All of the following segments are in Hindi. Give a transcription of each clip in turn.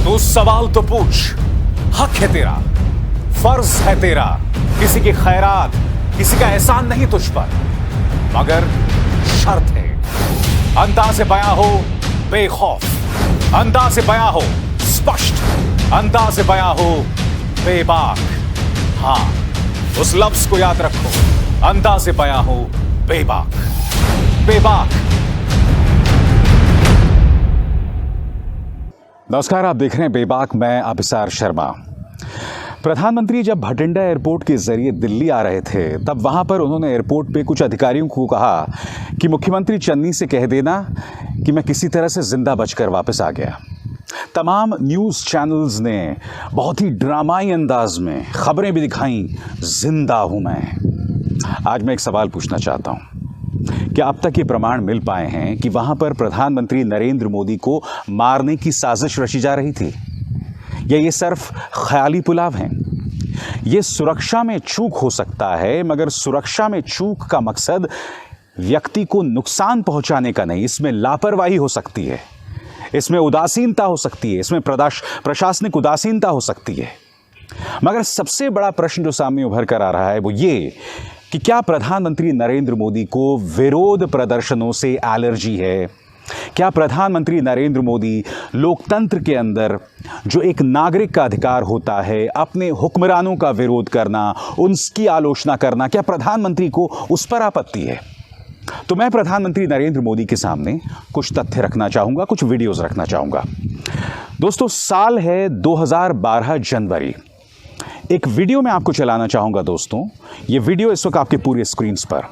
तू सवाल तो पूछ, हक है तेरा, फर्ज है तेरा, किसी की खैरात, किसी का एहसान नहीं तुझ पर, मगर शर्त है अंदाज़े बयां हो बेखौफ, अंदाज़े बयां हो स्पष्ट, अंदाज़े बयां हो बेबाक। हां, उस लफ्ज को याद रखो, अंदाज़े बयां हो बेबाक। बेबाक। नमस्कार, आप देख रहे हैं बेबाक। मैं अभिसार शर्मा। प्रधानमंत्री जब भटिंडा एयरपोर्ट के जरिए दिल्ली आ रहे थे, तब वहां पर उन्होंने एयरपोर्ट पे कुछ अधिकारियों को कहा कि मुख्यमंत्री चन्नी से कह देना कि मैं किसी तरह से जिंदा बचकर वापस आ गया। तमाम न्यूज़ चैनल्स ने बहुत ही ड्रामाई अंदाज में खबरें भी दिखाई, जिंदा हूं मैं। आज मैं एक सवाल पूछना चाहता हूं, क्या अब तक ये प्रमाण मिल पाए हैं कि वहां पर प्रधानमंत्री नरेंद्र मोदी को मारने की साजिश रची जा रही थी, या ये सिर्फ ख्याली पुलाव हैं? ये सुरक्षा में चूक हो सकता है, मगर सुरक्षा में चूक का मकसद व्यक्ति को नुकसान पहुंचाने का नहीं। इसमें लापरवाही हो सकती है, इसमें उदासीनता हो सकती है, इसमें प्रशासनिक उदासीनता हो सकती है। मगर सबसे बड़ा प्रश्न जो सामने उभर कर आ रहा है वो ये कि क्या प्रधानमंत्री नरेंद्र मोदी को विरोध प्रदर्शनों से एलर्जी है? क्या प्रधानमंत्री नरेंद्र मोदी लोकतंत्र के अंदर जो एक नागरिक का अधिकार होता है अपने हुक्मरानों का विरोध करना, उनकी आलोचना करना, क्या प्रधानमंत्री को उस पर आपत्ति है? तो मैं प्रधानमंत्री नरेंद्र मोदी के सामने कुछ तथ्य रखना चाहूंगा, कुछ वीडियोस रखना चाहूंगा। दोस्तों, साल है 2012 जनवरी। एक वीडियो मैं आपको चलाना चाहूंगा। दोस्तों, ये वीडियो इस वक्त आपके पूरे स्क्रीन पर,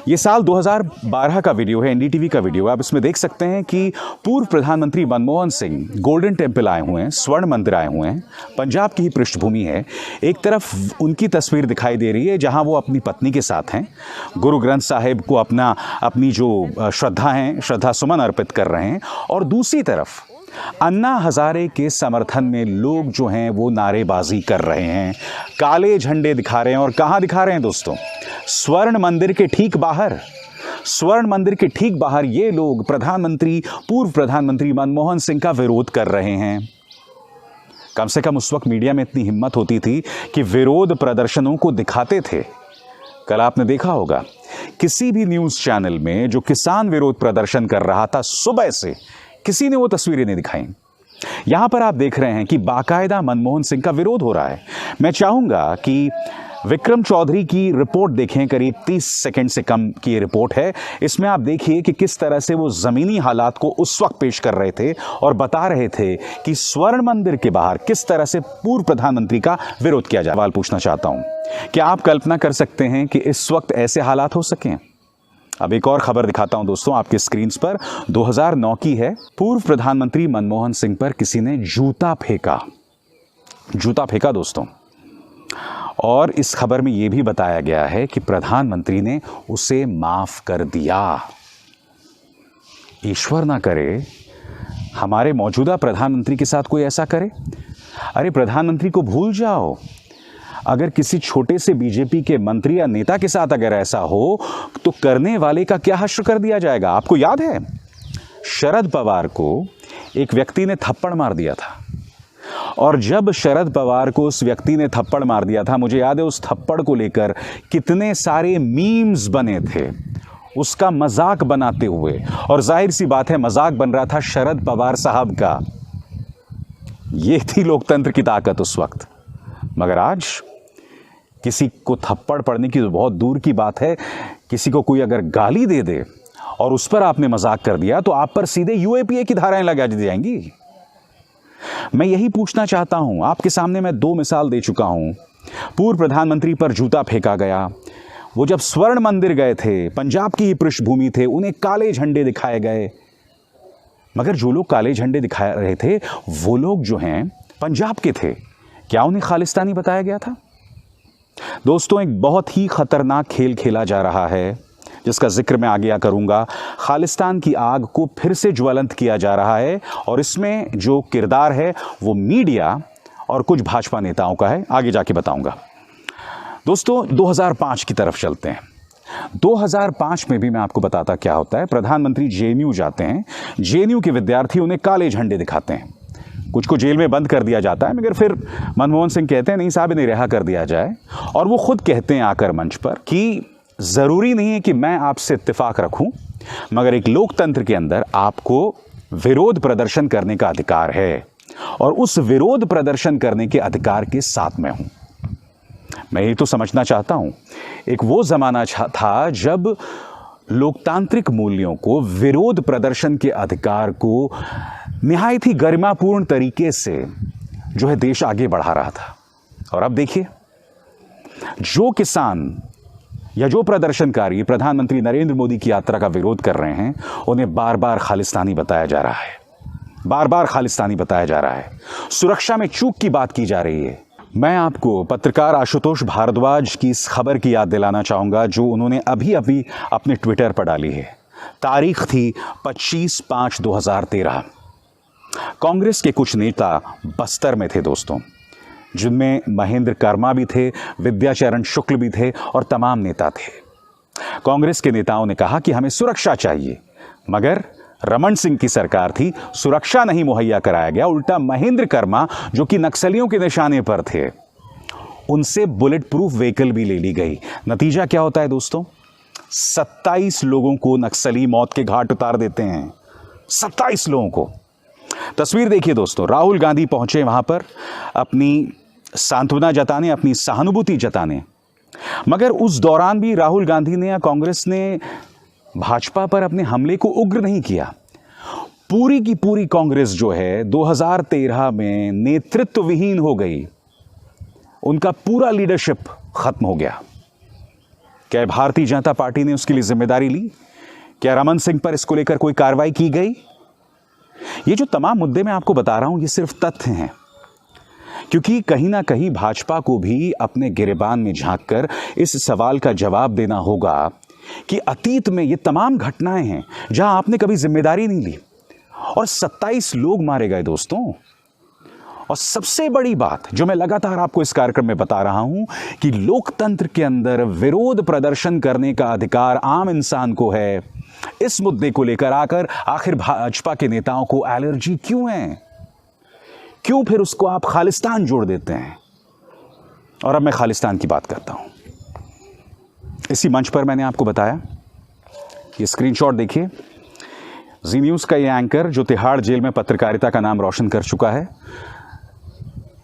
ये साल 2012 का वीडियो है, एनडीटीवी का वीडियो है। आप इसमें देख सकते हैं कि पूर्व प्रधानमंत्री मनमोहन सिंह गोल्डन टेम्पल आए हुए हैं, स्वर्ण मंदिर आए हुए हैं। पंजाब की ही पृष्ठभूमि है। एक तरफ उनकी तस्वीर दिखाई दे रही है जहां वो अपनी पत्नी के साथ हैं, गुरु ग्रंथ साहिब को अपनी जो श्रद्धा है, श्रद्धा सुमन अर्पित कर रहे हैं, और दूसरी तरफ अन्ना हजारे के समर्थन में लोग जो हैं वो नारेबाजी कर रहे हैं, काले झंडे दिखा रहे हैं। और कहां दिखा रहे हैं दोस्तों? स्वर्ण मंदिर के ठीक बाहर। स्वर्ण मंदिर के ठीक बाहर ये लोग पूर्व प्रधानमंत्री मनमोहन सिंह का विरोध कर रहे हैं। कम से कम उस वक्त मीडिया में इतनी हिम्मत होती थी कि विरोध प्रदर्शनों को दिखाते थे। कल आपने देखा होगा किसी भी न्यूज चैनल में जो किसान विरोध प्रदर्शन कर रहा था, सुबह से किसी ने वो तस्वीरें नहीं दिखाई। यहां पर आप देख रहे हैं कि बाकायदा मनमोहन सिंह का विरोध हो रहा है। मैं चाहूंगा कि विक्रम चौधरी की रिपोर्ट देखें, करीब 30 सेकंड से कम की ये रिपोर्ट है। इसमें आप देखिए कि किस तरह से वो जमीनी हालात को उस वक्त पेश कर रहे थे और बता रहे थे कि स्वर्ण मंदिर के बाहर किस तरह से पूर्व प्रधानमंत्री का विरोध किया जाए। सवाल पूछना चाहता हूं, क्या आप कल्पना कर सकते हैं कि इस वक्त ऐसे हालात हो सकें? अब एक और खबर दिखाता हूं दोस्तों आपके स्क्रीन पर, 2009 की है। पूर्व प्रधानमंत्री मनमोहन सिंह पर किसी ने जूता फेंका दोस्तों। और इस खबर में यह भी बताया गया है कि प्रधानमंत्री ने उसे माफ कर दिया। ईश्वर ना करे हमारे मौजूदा प्रधानमंत्री के साथ कोई ऐसा करे। अरे प्रधानमंत्री को भूल जाओ, अगर किसी छोटे से बीजेपी के मंत्री या नेता के साथ अगर ऐसा हो तो करने वाले का क्या हश्र कर दिया जाएगा। आपको याद है शरद पवार को एक व्यक्ति ने थप्पड़ मार दिया था, और जब शरद पवार को उस व्यक्ति ने थप्पड़ मार दिया था, मुझे याद है उस थप्पड़ को लेकर कितने सारे मीम्स बने थे उसका मजाक बनाते हुए। और जाहिर सी बात है मजाक बन रहा था शरद पवार साहब का। ये थी लोकतंत्र की ताकत उस वक्त। मगर आज किसी को थप्पड़ पड़ने की तो बहुत दूर की बात है, किसी को कोई अगर गाली दे दे और उस पर आपने मजाक कर दिया तो आप पर सीधे यूएपीए की धाराएं लगा दी जाएंगी। मैं यही पूछना चाहता हूं, आपके सामने मैं 2 मिसाल दे चुका हूं। पूर्व प्रधानमंत्री पर जूता फेंका गया, वो जब स्वर्ण मंदिर गए थे, पंजाब की ही पृष्ठभूमि थे, उन्हें काले झंडे दिखाए गए। मगर जो लोग काले झंडे दिखा रहे थे वो लोग जो हैं पंजाब के थे, क्या उन्हें खालिस्तानी बताया गया था? दोस्तों, एक बहुत ही खतरनाक खेल खेला जा रहा है जिसका जिक्र मैं आगे करूंगा। खालिस्तान की आग को फिर से ज्वलंत किया जा रहा है, और इसमें जो किरदार है वो मीडिया और कुछ भाजपा नेताओं का है। आगे जाके बताऊंगा। दोस्तों, 2005 की तरफ चलते हैं। 2005 में भी मैं आपको बताता क्या होता है। प्रधानमंत्री जेएनयू जाते हैं, जेएनयू के विद्यार्थी उन्हें काले झंडे दिखाते हैं। कुछ को जेल में बंद कर दिया जाता है, मगर फिर मनमोहन सिंह कहते हैं नहीं साहब इन्हें रिहा कर दिया जाए। और वो खुद कहते हैं आकर मंच पर कि ज़रूरी नहीं है कि मैं आपसे इत्तेफाक रखूं, मगर एक लोकतंत्र के अंदर आपको विरोध प्रदर्शन करने का अधिकार है और उस विरोध प्रदर्शन करने के अधिकार के साथ मैं हूं। मैं ये तो समझना चाहता हूं, एक वो जमाना था जब लोकतांत्रिक मूल्यों को, विरोध प्रदर्शन के अधिकार को निहायत ही गरिमापूर्ण तरीके से जो है देश आगे बढ़ा रहा था। और अब देखिए, जो किसान या जो प्रदर्शनकारी प्रधानमंत्री नरेंद्र मोदी की यात्रा का विरोध कर रहे हैं, उन्हें बार बार खालिस्तानी बताया जा रहा है, बार बार खालिस्तानी बताया जा रहा है। सुरक्षा में चूक की बात की जा रही है। मैं आपको पत्रकार आशुतोष भारद्वाज की इस खबर की याद दिलाना चाहूंगा जो उन्होंने अभी अभी अपने ट्विटर पर डाली है। तारीख थी 25/5/2013। कांग्रेस के कुछ नेता बस्तर में थे दोस्तों, जिनमें महेंद्र कर्मा भी थे, विद्याचरण शुक्ल भी थे और तमाम नेता थे। कांग्रेस के नेताओं ने कहा कि हमें सुरक्षा चाहिए, मगर रमन सिंह की सरकार थी, सुरक्षा नहीं मुहैया कराया गया। उल्टा महेंद्र कर्मा जो कि नक्सलियों के निशाने पर थे, उनसे बुलेट प्रूफ व्हीकल भी ले ली गई। नतीजा क्या होता है दोस्तों? 27 लोगों को नक्सली मौत के घाट उतार देते हैं। 27 लोगों को। तस्वीर देखिए दोस्तों, राहुल गांधी पहुंचे वहां पर अपनी सांत्वना जताने, अपनी सहानुभूति जताने, मगर उस दौरान भी राहुल गांधी ने या कांग्रेस ने भाजपा पर अपने हमले को उग्र नहीं किया। पूरी की पूरी कांग्रेस जो है 2013 में नेतृत्व विहीन हो गई, उनका पूरा लीडरशिप खत्म हो गया। क्या भारतीय जनता पार्टी ने उसके लिए जिम्मेदारी ली? क्या रमन सिंह पर इसको लेकर कोई कार्रवाई की गई? ये जो तमाम मुद्दे मैं आपको बता रहा हूं, ये सिर्फ तथ्य हैं, क्योंकि कहीं ना कहीं भाजपा को भी अपने गिरेबान में झांककर इस सवाल का जवाब देना होगा कि अतीत में ये तमाम घटनाएं हैं जहां आपने कभी जिम्मेदारी नहीं ली और 27 लोग मारे गए दोस्तों। और सबसे बड़ी बात जो मैं लगातार आपको इस कार्यक्रम में बता रहा हूं कि लोकतंत्र के अंदर विरोध प्रदर्शन करने का अधिकार आम इंसान को है। इस मुद्दे को लेकर आखिर भाजपा के नेताओं को एलर्जी क्यों है? क्यों फिर उसको आप खालिस्तान जोड़ देते हैं? और अब मैं खालिस्तान की बात करता हूं। इसी मंच पर मैंने आपको बताया, ये स्क्रीनशॉट देखिए, जी न्यूज़ का ये एंकर जो तिहाड़ जेल में पत्रकारिता का नाम रोशन कर चुका है,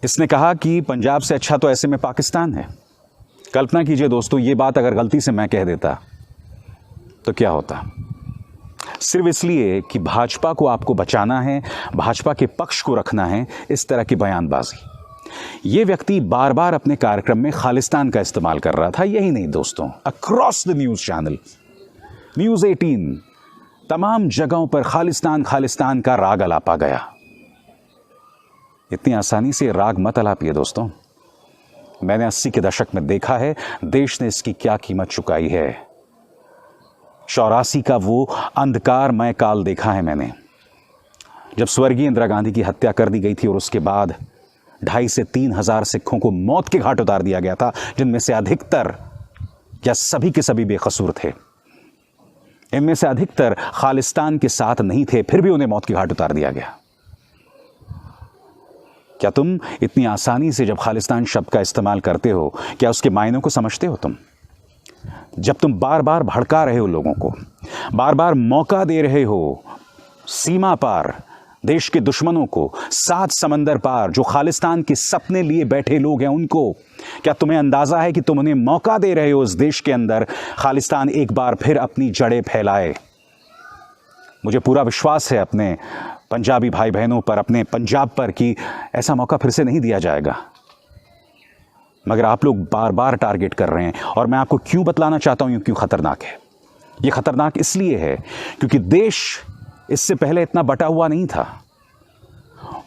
इसने कहा कि पंजाब से अच्छा तो ऐसे में पाकिस्तान है। कल्पना कीजिए दोस्तों, ये बात अगर गलती से मैं कह देता तो क्या होता? सिर्फ इसलिए कि भाजपा को आपको बचाना है, भाजपा के पक्ष को रखना है, इस तरह की बयानबाजी। ये व्यक्ति बार बार अपने कार्यक्रम में खालिस्तान का इस्तेमाल कर रहा था। यही नहीं दोस्तों, across the news channel, news 18, तमाम जगहों पर खालिस्तान खालिस्तान का राग अलापा गया। इतनी आसानी से राग मत अलापिए दोस्तों। मैंने 80 के दशक में देखा है देश ने इसकी क्या कीमत चुकाई है। 84 का वो अंधकारमय काल देखा है मैंने, जब स्वर्गीय इंदिरा गांधी की हत्या कर दी गई थी और उसके बाद 2,500 से 3,000 सिखों को मौत के घाट उतार दिया गया था, जिनमें से अधिकतर या सभी के सभी बेकसूर थे। इनमें से अधिकतर खालिस्तान के साथ नहीं थे, फिर भी उन्हें मौत के घाट उतार दिया गया। क्या तुम इतनी आसानी से जब खालिस्तान शब्द का इस्तेमाल करते हो, क्या उसके मायनों को समझते हो तुम? जब तुम बार बार भड़का रहे हो लोगों को, बार बार मौका दे रहे हो सीमा पार देश के दुश्मनों को, 7 समंदर पार जो खालिस्तान के सपने लिए बैठे लोग हैं उनको, क्या तुम्हें अंदाजा है कि तुम उन्हें मौका दे रहे हो इस देश के अंदर खालिस्तान एक बार फिर अपनी जड़ें फैलाए? मुझे पूरा विश्वास है अपने पंजाबी भाई बहनों पर, अपने पंजाब पर, कि ऐसा मौका फिर से नहीं दिया जाएगा। मगर आप लोग बार बार टारगेट कर रहे हैं और मैं आपको क्यों बतलाना चाहता हूं क्यों खतरनाक है। यह खतरनाक इसलिए है क्योंकि देश इससे पहले इतना बटा हुआ नहीं था।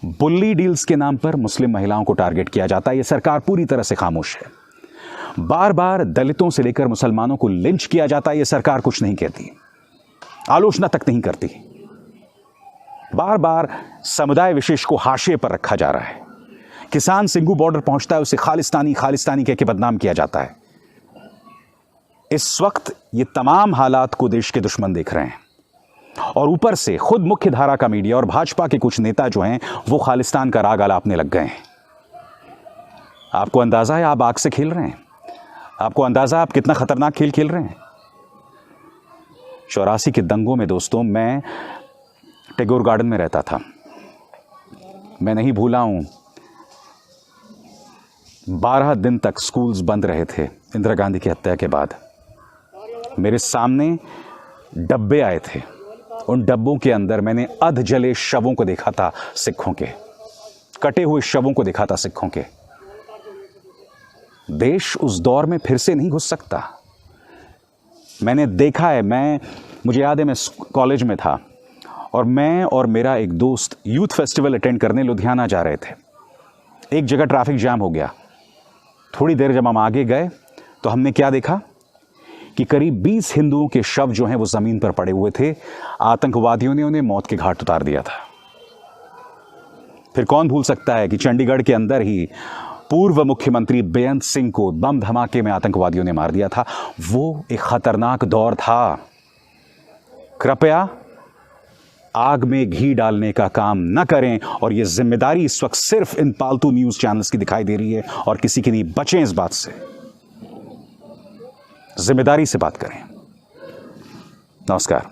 बुल्ली डील्स के नाम पर मुस्लिम महिलाओं को टारगेट किया जाता है। यह सरकार पूरी तरह से खामोश है। बार बार दलितों से लेकर मुसलमानों को लिंच किया जाता है। यह सरकार कुछ नहीं कहती, आलोचना तक नहीं करती। बार बार समुदाय विशेष को हाशिए पर रखा जा रहा है। किसान सिंघू बॉर्डर पहुंचता है, उसे खालिस्तानी खालिस्तानी कह के बदनाम किया जाता है। इस वक्त ये तमाम हालात को देश के दुश्मन देख रहे हैं। और ऊपर से खुद मुख्य धारा का मीडिया और भाजपा के कुछ नेता जो हैं वो खालिस्तान का राग आलापने लग गए हैं। आपको अंदाजा है आप आग से खेल रहे हैं? आपको अंदाजा है आप कितना खतरनाक खेल खेल रहे हैं? 84 के दंगों में दोस्तों मैं टैगोर गार्डन में रहता था। मैं नहीं भूला हूं 12 दिन तक स्कूल्स बंद रहे थे इंदिरा गांधी की हत्या के बाद। मेरे सामने डब्बे आए थे, उन डब्बों के अंदर मैंने अध जले शवों को देखा था, सिखों के कटे हुए शवों को देखा था, सिखों के। देश उस दौर में फिर से नहीं घुस सकता। मैंने देखा है, मुझे याद है मैं कॉलेज में था और मैं और मेरा एक दोस्त यूथ फेस्टिवल अटेंड करने लुधियाना जा रहे थे। एक जगह ट्रैफिक जाम हो गया। थोड़ी देर जब हम आगे गए तो हमने क्या देखा कि करीब 20 हिंदुओं के शव जो हैं वो जमीन पर पड़े हुए थे। आतंकवादियों ने उन्हें मौत के घाट उतार दिया था। फिर कौन भूल सकता है कि चंडीगढ़ के अंदर ही पूर्व मुख्यमंत्री बेअंत सिंह को बम धमाके में आतंकवादियों ने मार दिया था। वो एक खतरनाक दौर था। कृपया आग में घी डालने का काम न करें और यह जिम्मेदारी इस वक्त सिर्फ इन पालतू न्यूज चैनल्स की दिखाई दे रही है और किसी की नहीं। बचें इस बात से, जिम्मेदारी से बात करें। नमस्कार।